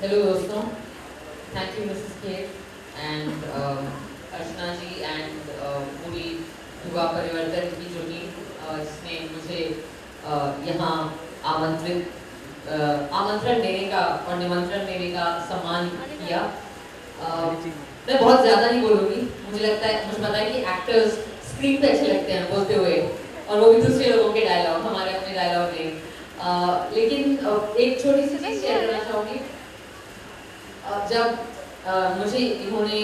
Hello दोस्तों, thank you Mrs Kate and Archana ji and पूरी युवा परिवर्तन की जो टीम जिसने मुझे यहाँ आमंत्रण देने का और निमंत्रण देने का सम्मान किया। मैं बहुत ज़्यादा नहीं बोलूँगी, मुझे पता है कि एक्टर्स स्क्रीन पे अच्छे लगते हैं बोलते हुए, और वो भी दूसरे लोगों के डायलॉग, हमारे अपने डायलॉग नहीं। लेकिन एक छोटी सी चीज़ शेयर करना चाहूँगी। जब मुझे इन्होंने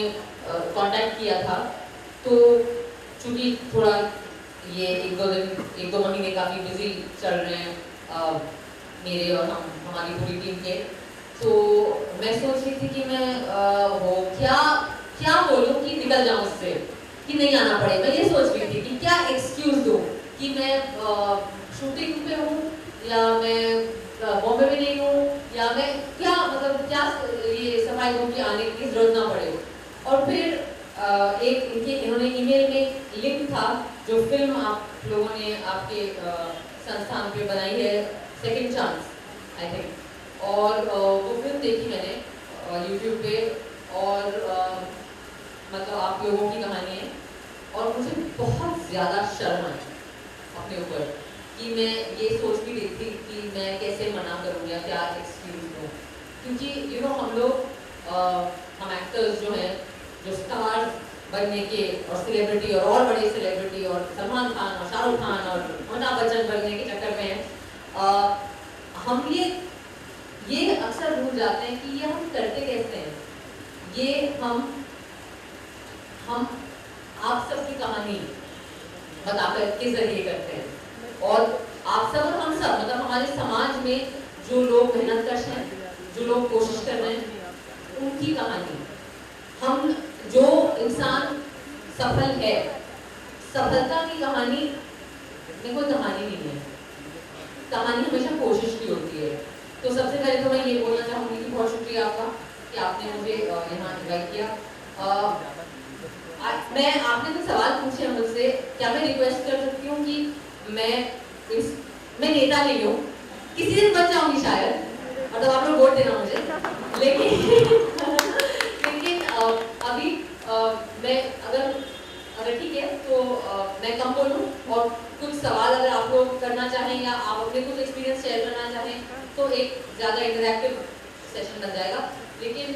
कांटेक्ट किया था तो चूँकि थोड़ा ये एक दो महीने काफ़ी बिजी चल रहे हैं मेरे और हमारी पूरी टीम के, तो मैं सोच रही थी कि मैं क्या बोलूँ कि निकल जाऊँ उससे, कि नहीं आना पड़े। मैं ये सोच रही थी कि क्या एक्सक्यूज़ दूँ कि मैं शूटिंग पे हूँ या मैं बॉम्बे में नहीं हूँ, या मैं क्या ये सफाई दूँ कि आने की जरूरत ना पड़े। और फिर इन्होंने ईमेल में लिंक था जो फिल्म आप लोगों ने आपके संस्थान पे बनाई है, सेकंड चांस आई थिंक, और वो फिल्म देखी मैंने यूट्यूब पे, और मतलब आप लोगों की कहानी है, और मुझे बहुत ज़्यादा शर्म आई अपने ऊपर कि मैं ये सोच भी रही थी कि मैं कैसे मना करूँ या क्या एक्सक्यूज़ दूँ, क्योंकि हम लोग हम एक्टर्स जो हैं, जो स्टार बनने के और सेलिब्रिटी और बड़े सेलिब्रिटी और सलमान खान और शाहरुख खान और अमिताभ बच्चन बनने के चक्कर में हम ये अक्सर भूल जाते हैं कि ये हम करते कैसे हैं। ये हम आप सबकी कहानी बताकर के जरिए करते हैं, और आप सब और हम सब, मतलब हमारे समाज में जो लोग मेहनतकश हैं, जो लोग कोशिश कर रहे हैं, उनकी कहानी। हम जो इंसान सफल है, सफलता की कहानी में कोई कहानी नहीं है, कहानी हमेशा कोशिश की होती है। तो सबसे पहले तो मैं ये बोलना चाहूँगी कि बहुत शुक्रिया आपका कि आपने मुझे यहाँ इन्वाइट किया। आपने तो सवाल पूछे हैं मुझसे, क्या मैं रिक्वेस्ट कर सकती हूँ कि मैं नेता नहीं हूँ, किसी दिन बच जाऊंगी शायद, मतलब आप लोग वोट देना मुझे, लेकिन अभी मैं अगर ठीक है तो मैं कम बोलूँ, और कुछ सवाल अगर आप लोग करना चाहें या आप अपने कुछ एक्सपीरियंस शेयर करना चाहें तो एक ज़्यादा इंटरैक्टिव सेशन बन जाएगा। लेकिन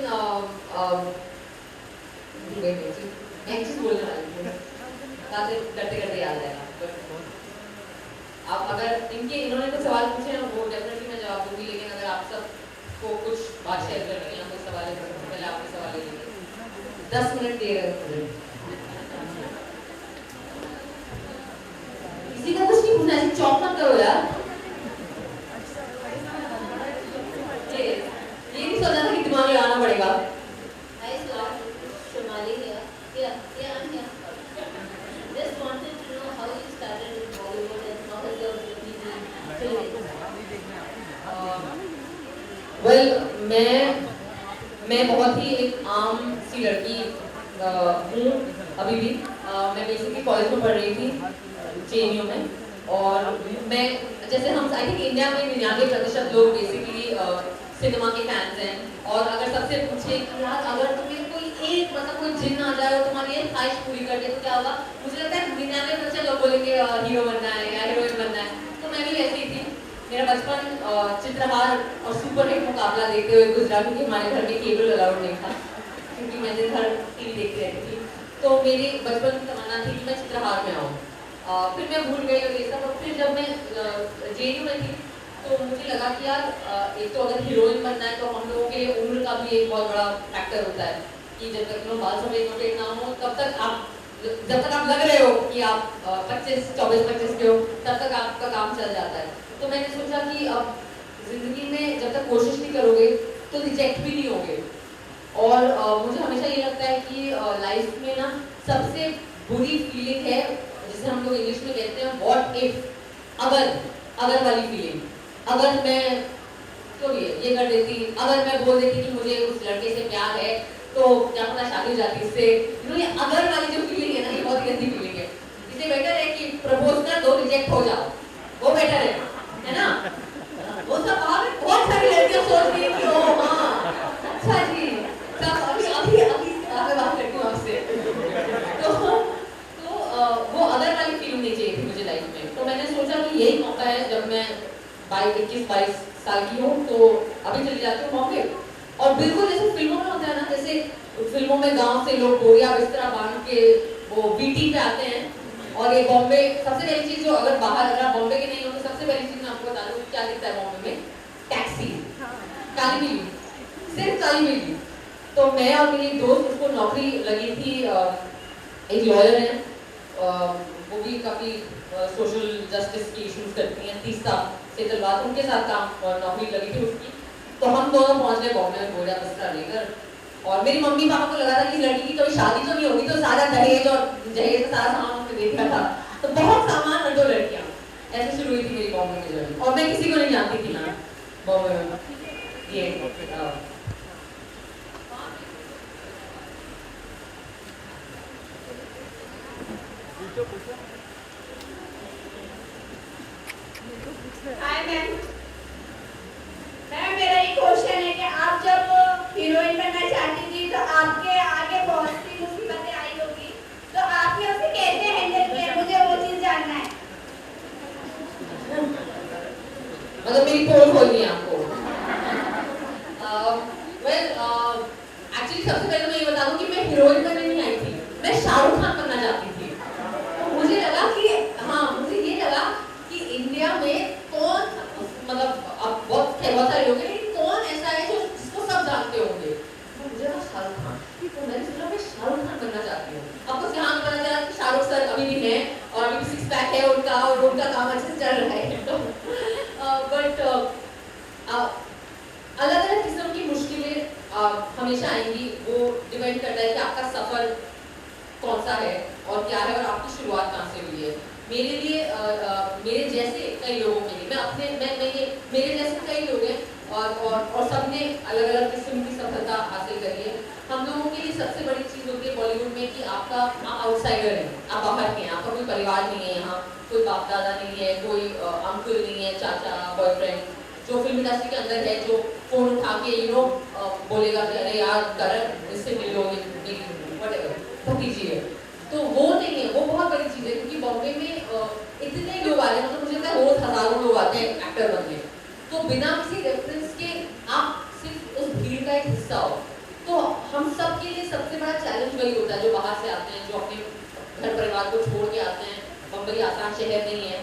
मैं चीज़ बोलने वाली हूँ, करते करते याद आएगा। आप अगर इन्होंने कुछ सवाल पूछे हैं वो डेफिनेटली मैं जवाब दूंगी, लेकिन अगर आप सबको कुछ बात शेयर करनी है या कोई सवाल है तो पहले आपके सवाल लेंगे। 10 मिनट दे रहे हैं मुझे, किसी का कुछ नहीं पूछना, ऐसे चौक मत करो यार। ये नहीं सोचा था कि दिमाग लगाना पड़ेगा। वेल, मैं बहुत ही एक आम सी लड़की हूँ अभी भी। मैं बेसिकली कॉलेज में पढ़ रही थी JNU में, और मैं जैसे हम आई थिंक इंडिया में 99% लोग बेसिकली सिनेमा के फैंस हैं, और अगर सबसे पूछे कि यार अगर तुम्हें कोई जिन आ जाए और तुम्हारी ये ख्वाहिश पूरी कर दे तो क्या होगा, मुझे लगता है 99% लोग बोलेंगे हीरो बनना है या हीरोइन बनना है। तो मैं भी ऐसी ही थी। मेरा बचपन चित्रहार और सुपरहिट मुकाबला देखते हुए गुजरा, क्योंकि हमारे घर में केबल अलाउड नहीं था, क्योंकि मैं दिन भर टीवी देखती रहती थी। तो मेरी बचपन की तमन्ना थी कि मैं चित्रहार में आऊँ। फिर मैं भूल गई और ये सब। और फिर जब मैं JNU में थी तो मुझे लगा कि यार एक तो अगर हीरोइन बनना है तो हम लोगों के लिए उम्र का भी एक बहुत बड़ा फैक्टर होता है, कि जब तक बाल सफेद मोटे ना हो तब तक जब तक आप लग रहे हो कि आप 24-25 के हो, तब तक आपका काम चल जाता है। तो मैंने सोचा कि अब जिंदगी में जब तक कोशिश नहीं करोगे तो रिजेक्ट भी नहीं होगे। और मुझे हमेशा ये लगता है कि लाइफ में ना सबसे बुरी फीलिंग है, जिसे हम लोग इंग्लिश में कहते हैं व्हाट इफ, अगर वाली फीलिंग। अगर मैं तो ये कर देती, अगर मैं बोल देती कि मुझे उस लड़के से प्यार है तो क्या पता शादी हो जाती इससे। ये अगर वाली जो फीलिंग है ना, ये बहुत गंदी फीलिंग है। इससे बेटर है कि प्रपोज कर दो, रिजेक्ट हो जाओ, वो बेटर है ना। वो सब बहुत सारी लड़कियां सोच रही है कि ओ हाँ 21-22 साल की हूँ, तो अभी चली जाती हूँ बॉम्बे। और बिल्कुल जैसे फिल्मों में होता है ना, जैसे फिल्मों में गांव से लोग बोरिया बिस्तरा बांध के वो बीटी पे आते हैं, और ये बॉम्बे सबसे पहली चीज जो, अगर बाहर अगर आप बॉम्बे के नहीं हो तो सबसे पहली चीज मैं आपको बता दूं क्या दिखता है बॉम्बे में, टैक्सी, काली बिल्ली, सिर्फ काली बिल्ली। तो मैं और मेरी दोस्त, उसको नौकरी लगी थी, एक लॉयर है, वो भी काफी सोशल जस्टिस की इश्यूज करती हैं, 30 साल से तलवार उनके साथ काम नौकरी लगी थी उसकी। तो हम दोनों पहुंच गए बॉम्बे में बोरिया बिस्तरा लेकर, और मेरी मम्मी पापा को लगा था कि लड़की की कभी शादी तो नहीं होगी, तो सारा दहेज और जहेज का सारा सामान उन्होंने दे दिया था, तो बहुत सामान और 2 लड़कियां, ऐसे शुरू हुई थी मेरी बॉम्बे की जर्नी। और मैं किसी को नहीं जानती थी ना बॉम्बे में ये हाय मैम, मेरा एक क्वेश्चन है कि आप जब हीरोइन बनना चाहती थी तो आपके आगे बहुत सी मुसीबतें आई होगी, तो आपने उसे कैसे हैंडल किया, मुझे वो चीज जानना है। मतलब मेरी पोल खोलनी है आपको। वेल एक्चुअली सबसे पहले मैं ये बता दूं कि मैं हीरोइन बनने नहीं आई थी, मैं शाहरुख खान बनना चाहती थी। तो मुझे लगा कि मुझे ये लगा कि इंडिया में कौन, मतलब अब बहुत सारे लोग हैं, लेकिन कौन ऐसा है जो जिसको सब जानते होंगे। तो मुझे लगा शाहरुख खान, तो मैंने सोचा मैं शाहरुख खान बनना चाहती हूँ। अब तो यहाँ पता चला कि शाहरुख सर अभी भी हैं और अभी भी 6 पैक है उनका, और उनका काम अच्छे से चल रहा है। तो बट अलग अलग किस्म की मुश्किलें हमेशा आएंगी, वो डिपेंड करता है कि आपका सफर कौन सा है और क्या है, और आपकी शुरुआत कहाँ से हुई है। मेरे लिए मेरे जैसे कई लोगों के लिए, मेरे जैसे कई लोग हैं, और सबने अलग अलग किस्म की सफलता हासिल करी है। हम लोगों के लिए सबसे बड़ी चीज़ होती है बॉलीवुड में कि आप आउटसाइडर हैं, आप बाहर के हैं, आपका कोई परिवार नहीं है यहाँ, कोई बाप दादा नहीं है, कोई अंकल नहीं है, चाचा, बॉयफ्रेंड जो फिल्म इंडस्ट्री के अंदर है, जो फोन उठा के बोलेगा कि अरे यार करण इससे मिल लो, व्हाटएवर कीजिए। तो वो नहीं है, वो बहुत बड़ी चीज़ है, क्योंकि बॉम्बे में इतने लोग आ रहे हैं, मतलब मुझे लगता है रोज हजारों लोग आते हैं एक्टर बनने, तो बिना किसी रेफरेंस के आप सिर्फ उस भीड़ का एक हिस्सा हो। तो हम सब के लिए सबसे बड़ा चैलेंज वही होता है, जो बाहर से आते हैं, जो अपने घर परिवार को छोड़ के आते हैं। बम्बई आसान शहर नहीं है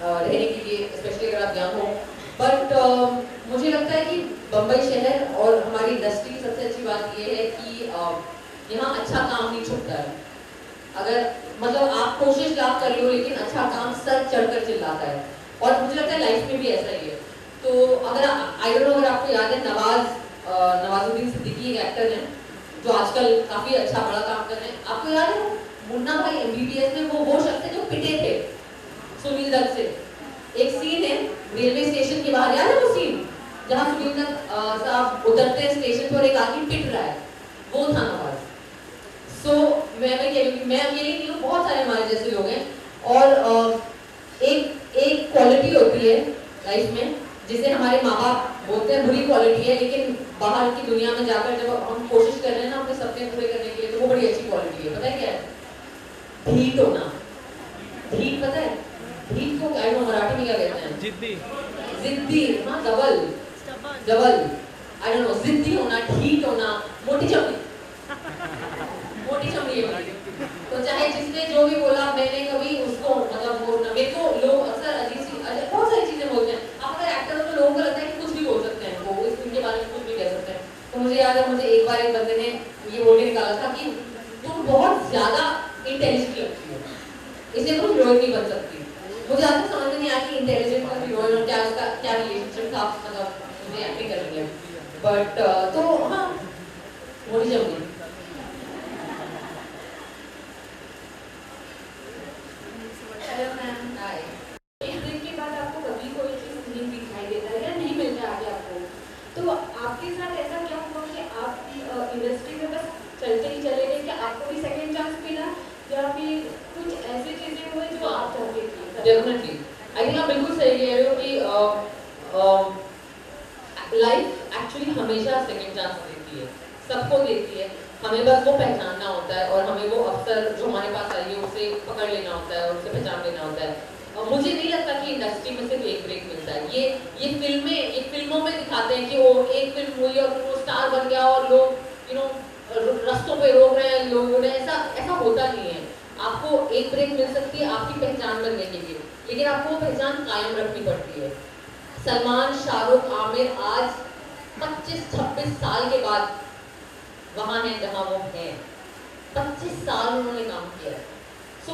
रहने के लिए, स्पेशली अगर आप यंग हो। बट मुझे लगता है कि बम्बई शहर और हमारी इंडस्ट्री की सबसे अच्छी बात ये है कि यहाँ अच्छा काम नहीं छुपता है। अगर मतलब आप कोशिश लाभ कर लो, लेकिन अच्छा काम सर चढ़कर चिल्लाता है, और मुझे लगता है लाइफ में भी ऐसा ही है। तो अगर आई डोंट नो, अगर आपको याद है नवाजुद्दीन सिद्दीकी एक एक्टर हैं जो आजकल काफी अच्छा बड़ा काम कर रहे हैं, आपको याद है मुन्ना भाई MBBS में वो शख्स है जो पिटे थे सुनील दत्त से। एक सीन है रेलवे स्टेशन के बाहर, याद है वो सीन जहाँ सुनील दत्त साहब उतरते हैं स्टेशन पर, एक आदमी पिट रहा है, वो था नवाज। सो मैं कह रही हूँ, मैं अकेली नहीं हूँ, बहुत सारे हमारे जैसे लोग हैं। और एक क्वालिटी होती है लाइफ में जिसे हमारे माँ बाप बोलते हैं बुरी क्वालिटी है, लेकिन बाहर की दुनिया में जाकर जब हम कोशिश कर रहे हैं ना अपने सपने पूरे करने के लिए, तो वो बड़ी अच्छी क्वालिटी है। पता है क्या है? ढीठ होना। ढीठ पता है? ढीठ को आई नो मराठी में क्या कहते हैं? जिद्दी। हाँ, डबल आई डोंट नो, जिद्दी होना, ढीठ होना, मोटी चमड़ी है। तो चाहे जिसने जो भी बोला, मैंने कभी उसको मतलब वो मेरे को लोग अक्सर बहुत सारी चीजें बोलते हैं। आप अगर एक्टर हो तो लोगों को लगता है कि कुछ भी बोल सकते हैं, वो इस फिल्म के बारे में कुछ भी कह सकते हैं। तो मुझे याद है, मुझे एक बार एक बंदे ने ये बोल के निकाला था कि तुम बहुत ज्यादा इंटेलिजेंट लगती हो, इसलिए तुम हीरोइन नहीं बन सकती। मुझे आज तक समझ में नहीं आया कि इंटेलिजेंट और हीरोइन और क्या उसका क्या रिलेशनशिप था, मतलब मुझे एक्टिंग करनी है। बट तो हाँ, मोटी चमड़ी। हेलो मैम, हाय। एक दिन के बाद आपको कभी कोई चीज़ नहीं दिखाई देता है या नहीं मिलता है आगे आपको, तो आपके साथ ऐसा क्या हुआ कि आप इंडस्ट्री में बस चलते ही चले गए, कि आपको भी सेकंड चांस मिला, या फिर कुछ ऐसी चीजें हुई जो आप चाहते थे? डेफिनेटली, आई थिंक आप बिल्कुल सही कह रहे हो कि लाइफ एक्चुअली हमेशा सेकंड चांस देती है, सबको देती है। हमें बस वो पहचानना होता है, और हमें वो अवसर जो हमारे पास आई है उसे पकड़ लेना होता है और उसे पहचान लेना होता है। और मुझे नहीं लगता कि इंडस्ट्री ये फिल्मों में दिखाते हैं कि वो एक फिल्म हुई और वो स्टार बन गया और लोग रास्तों पे रोक रहे हैं लोगों ने, ऐसा होता नहीं है। आपको एक ब्रेक मिल सकती है आपकी पहचान बनने के लिए, लेकिन आपको वो पहचान कायम रखनी पड़ती है। सलमान, शाहरुख, आमिर आज 25-26 साल के बाद वहां हैं जहां वो हैं। 25 साल उन्होंने काम किया है। सो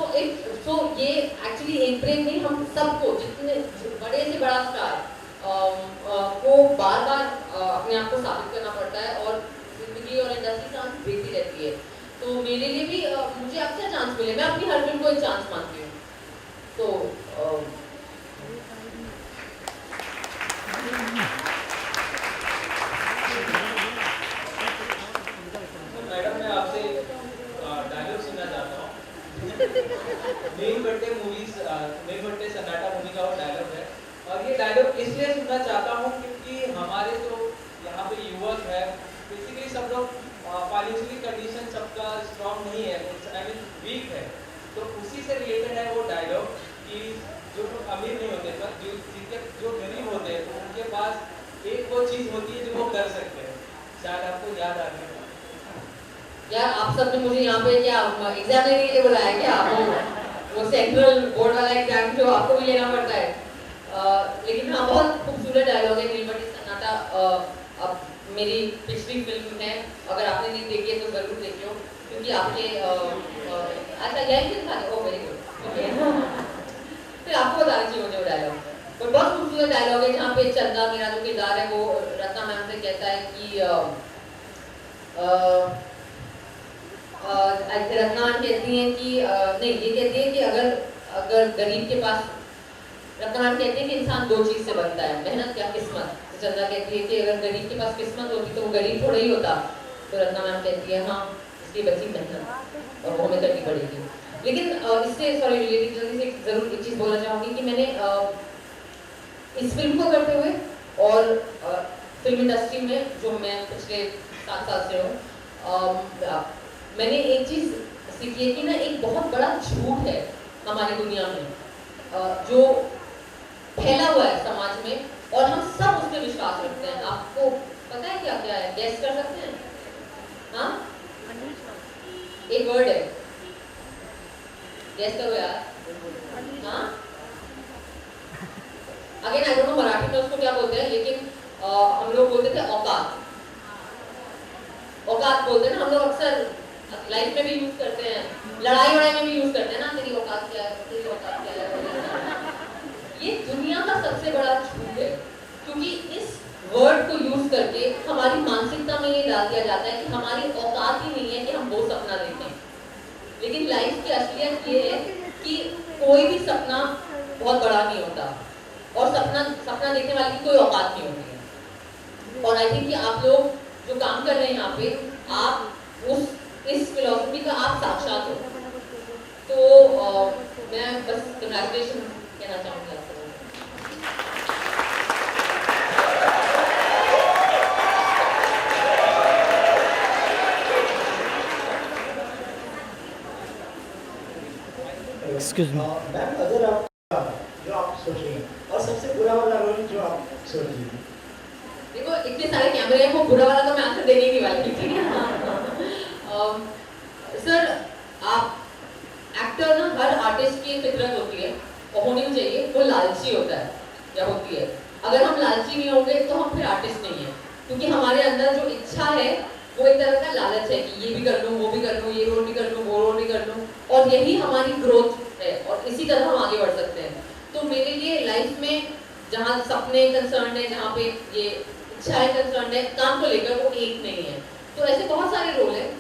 ये एक्चुअली एक ब्रेक नहीं, हम सबको, जितने बड़े से बड़ा स्टार को बार बार अपने आप को साबित करना पड़ता है और जिंदगी और इंडस्ट्री चांस देती रहती है। तो मेरे लिए भी मुझे अच्छा चांस मिले, मैं अपनी हर फिल्म को एक चांस मानती हूँ। तो मैडम मैं आपसे डायलॉग सुनना चाहता हूँ। मेन बट्टे सन्नाटा मूवी का वो डायलॉग है और ये डायलॉग इसलिए सुनना चाहता हूँ क्योंकि हमारे जो यहाँ पे युवक है बेसिकली सब लोग फाइनेंशियली कंडीशन सबका स्ट्रॉन्ग नहीं है, आई मीन वीक है। तो उसी से रिलेटेड है वो डायलॉग कि जो लोग अमीर नहीं होते पर जो गरीब होते हैं तो उनके पास एक वो चीज़ होती है जो वो कर सकते हैं। शायद आपको याद आ गया यार, आप सबने मुझे यहाँ पे क्या एग्जाम देने के लिए बुलाया क्या? आपको वो सेंट्रल बोर्ड वाला एग्जाम जो आपको भी लेना पड़ता है। लेकिन हाँ, बहुत खूबसूरत डायलॉग है नील बट्टे सन्नाटा। अब मेरी पिछली फिल्म है, अगर आपने नहीं देखी है तो जरूर देखियो, क्योंकि आपके अच्छा यही फिल्म था। ओ वेरी गुड। फिर आपको बताना चाहिए मुझे वो डायलॉग। और बहुत खूबसूरत डायलॉग है जहाँ पे चंदा, मेरा जो किरदार है, वो रत्ना मैम से कहता है कि रत्ना कहती हैं कि नहीं, ये कहती है कि अगर गरीब के पास, रत्ना कहती है कि इंसान दो चीज से बनता है, मेहनत या किस्मत। तो चंदा कहती है कि अगर गरीब के पास किस्मत होती तो वो गरीब थोड़ा ही होता। तो रत्ना मैम कहती है हाँ, इसकी बची मेहनत और वो हमें करनी पड़ेगी। लेकिन इससे सॉरी रिलेटेड जल्दी से जरूर एक चीज बोलना चाहूँगी कि मैंने इस फिल्म को करते हुए और फिल्म इंडस्ट्री में जो मैं पिछले 7 साल से हूँ, मैंने एक चीज सीखी है कि ना, एक बहुत बड़ा झूठ है हमारी दुनिया में जो फैला हुआ है समाज में और हम सब उस पर विश्वास रखते हैं। आपको पता है क्या क्या है? गैस कर सकते हैं? हाँ, एक वर्ड है, गैस करो यार। हाँ, again I don't know Marathi में उसको क्या बोलते हैं, लेकिन हम लोग बोलते थे औकात। औकात बोलते हैं ना हम लोग, अक्सर लाइफ में भी यूज करते हैं, लड़ाई वड़ाई में भी यूज करते हैं ना, तेरी औकात क्या है, तेरी औकात क्या है। ये दुनिया का सबसे बड़ा झूठ है, क्योंकि इस वर्ड को यूज करके हमारी मानसिकता में ये डाल दिया जाता है कि हमारी औकात ही नहीं है कि हम वो सपना देखें। लेकिन लाइफ की असलियत ये है कि कोई भी सपना बहुत बड़ा नहीं होता और सपना देखने वाले की कोई औकात नहीं होती है। और आई थिंक कि आप लोग जो काम कर रहे हैं यहाँ पे, आप इस फिलॉसफी का आप साक्षात हो। तो मैं बस कंग्रेचुलेशन कहना चाहूँगी आपको। एक्सक्यूज मी मैम, अगर आप जो आप सोच रही हैं और सबसे बुरा वाला रोल जो आप सोच रही हैं। देखो, इतने सारे कैमरे हैं, वो बुरा वाला तो मैं आंसर देने ही नहीं वाली थी, ठीक है? सर, आप एक्टर ना, हर आर्टिस्ट की एक फितरत होती है और होनी भी चाहिए, वो लालची होता है या होती है। अगर हम लालची नहीं होंगे तो हम फिर आर्टिस्ट नहीं है, क्योंकि हमारे अंदर जो इच्छा है वो एक तरह का लालच है कि ये भी कर लूँ, वो भी कर लूँ, ये रोल भी कर लूँ, वो रोल भी कर लूँ, और यही हमारी ग्रोथ है और इसी तरह हम आगे बढ़ सकते हैं। तो मेरे लिए लाइफ में जहाँ सपने कंसर्न है, जहाँ पे ये इच्छाएं कंसर्न है, काम को लेकर, वो एक नहीं है। तो ऐसे बहुत सारे रोल हैं,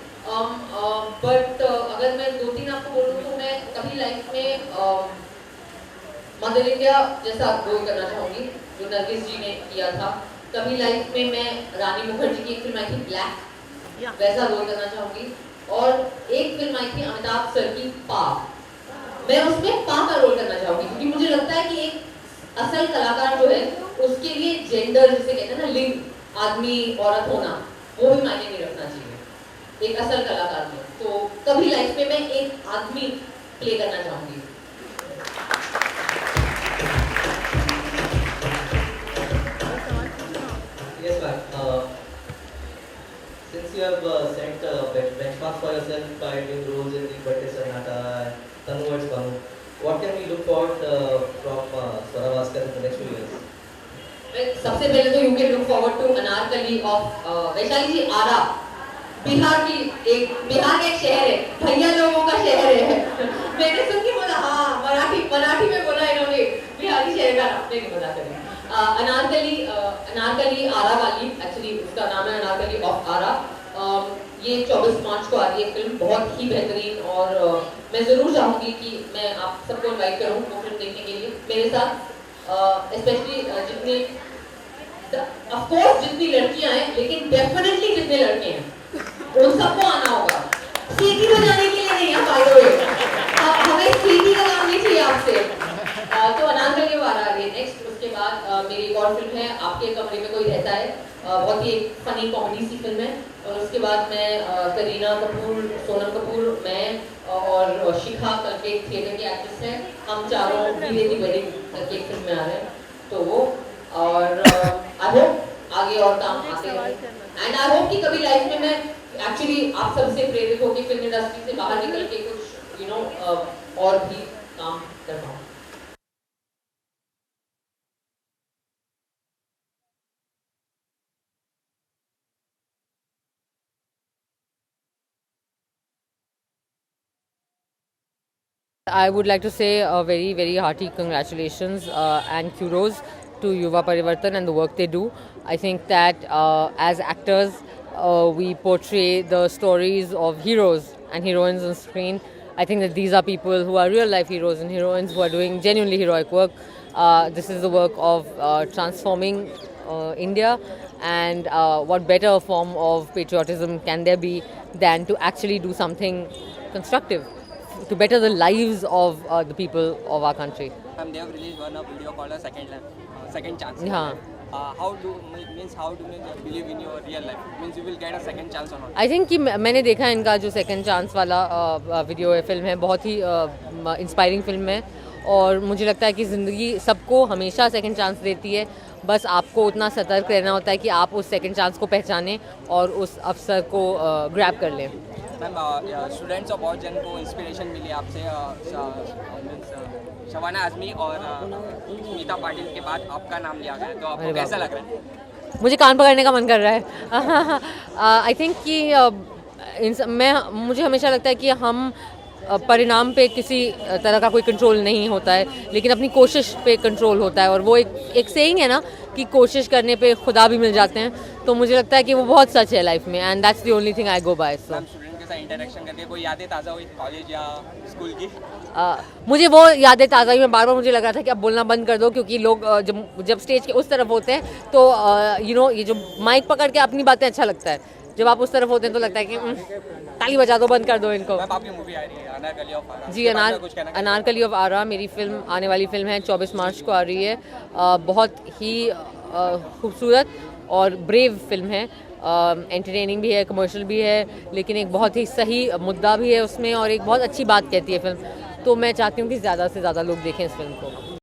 बट अगर मैं 2-3 आपको बोलूँ तो मैं कभी लाइफ में मदर इंडिया जैसा रोल करना चाहूँगी जो नरगिस जी ने किया था। कभी लाइफ में मैं रानी मुखर्जी की एक फिल्म आई थी ब्लैक, वैसा रोल करना चाहूँगी। और एक फिल्म आई थी अमिताभ सर की पा, मैं उसमें पा का रोल करना चाहूँगी, क्योंकि मुझे लगता है कि एक असल कलाकार जो है उसके लिए जेंडर जिसे कहते हैं ना, लिंग, आदमी औरत होना, वो भी मायने नहीं रखना चाहिए एक असल कलाकार में। तो कभी लाइफ में मैं एक आदमी प्ले करना चाहूँगी। have set benchmarks for yourself by doing roles in Ning Bhatte Sannata, Tanu Vs Banu. What can we look forward from Swara Bhaskar in the next few years? सबसे पहले तो you can look forward to Anarkali of Vaishali ji Arrah. Bihar का एक शहर है, भैया लोगों का शहर है। मैंने सुन के बोला हाँ, मराठी में बोला इन्होंने, बिहारी शहर का नाम नहीं पता चले। अनारकली आरा वाली, एक्चुअली उसका नाम है अनारकली ऑफ आरा। ये 24 मार्च को आ रही है फिल्म, बहुत ही बेहतरीन, और मैं ज़रूर चाहूँगी कि मैं आप सबको इनवाइट करूँ वो फिल्म देखने के लिए मेरे साथ। स्पेशली जितने ऑफ कोर्स जितनी लड़कियां हैं, लेकिन डेफिनेटली जितने लड़के हैं उन सबको आना होगा। सीटी बजाने के लिए नहीं आ पाए, हमें सीटी का काम नहीं चाहिए आपसे। तो अनारकली आ रहा है नेक्स्ट। उसके बाद मेरी एक और फिल्म है आपके कमरे में कोई रहता है, बहुत ही एक फनी कॉमेडी सी फिल्म है। और उसके बाद मैं करीना कपूर, सोनम कपूर, मैं और शिखा करके एक थिएटर की एक्ट्रेस है, हम चारों धीरे की वेडिंग करके एक फिल्म में आ रहे हैं। तो वो और आई होप आगे और काम आते हैं, एंड आई होप कि कभी लाइफ में मैं एक्चुअली आप सबसे प्रेरित होकर फिल्म इंडस्ट्री से बाहर निकल के कुछ और भी काम कर पाऊँ। I would like to say a very, very hearty congratulations and kudos to Yuva Parivartan and the work they do. I think that as actors, we portray the stories of heroes and heroines on screen. I think that these are people who are real life heroes and heroines who are doing genuinely heroic work. This is the work of transforming India, and what better form of patriotism can there be than to actually do something constructive to better the lives of the people of our country. They have released one video called a second chance. हाँ. How do you believe in your real life? Means you will get a second chance or not? I think कि मैंने देखा इनका जो second chance वाला video है, film है, बहुत ही इंस्पायरिंग फिल्म है, और मुझे लगता है कि ज़िंदगी सबको हमेशा सेकंड चांस देती है। बस आपको उतना सतर्क रहना होता है कि आप उस सेकंड चांस को पहचानें और उस अवसर को ग्रैब कर लें। मैम, स्टूडेंट्स और बहुत जन को इंस्पिरेशन मिली आपसे, शबाना आज़मी और स्मिता पाटिल के बाद आपका नाम लिया गया, तो आपको कैसा लग रहा है? मुझे कान पकड़ने का मन कर रहा है। आई थिंक कि मुझे हमेशा लगता है कि हम परिणाम पे किसी तरह का कोई कंट्रोल नहीं होता है, लेकिन अपनी कोशिश पे कंट्रोल होता है, और वो एक सेइंग है ना कि कोशिश करने पे खुदा भी मिल जाते हैं। तो मुझे लगता है कि वो बहुत सच है लाइफ में, and that's the only thing I go by. So student के साथ इंटरेक्शन करके कोई यादें ताज़ा हुई कॉलेज या स्कूल की? मुझे वो यादें ताज़ा हुई। मैं बार बार मुझे लग रहा था कि अब बोलना बंद कर दो, क्योंकि लोग जब स्टेज के उस तरफ होते हैं तो ये जो माइक पकड़ के अपनी बातें अच्छा लगता है, जब आप उस तरफ होते हैं तो लगता है कि ताली बजा दो, बंद कर दो इनको। आपकी मूवी आ रही है अनारकली ऑफ आरा। जी, अनारकली ऑफ आरा मेरी फिल्म, आने वाली फिल्म है, 24 मार्च को आ रही है। बहुत ही खूबसूरत और ब्रेव फिल्म है, एंटरटेनिंग भी है, कमर्शियल भी है, लेकिन एक बहुत ही सही मुद्दा भी है उसमें, और एक बहुत अच्छी बात कहती है फिल्म। तो मैं चाहती हूँ कि ज़्यादा से ज़्यादा लोग देखें इस फिल्म को।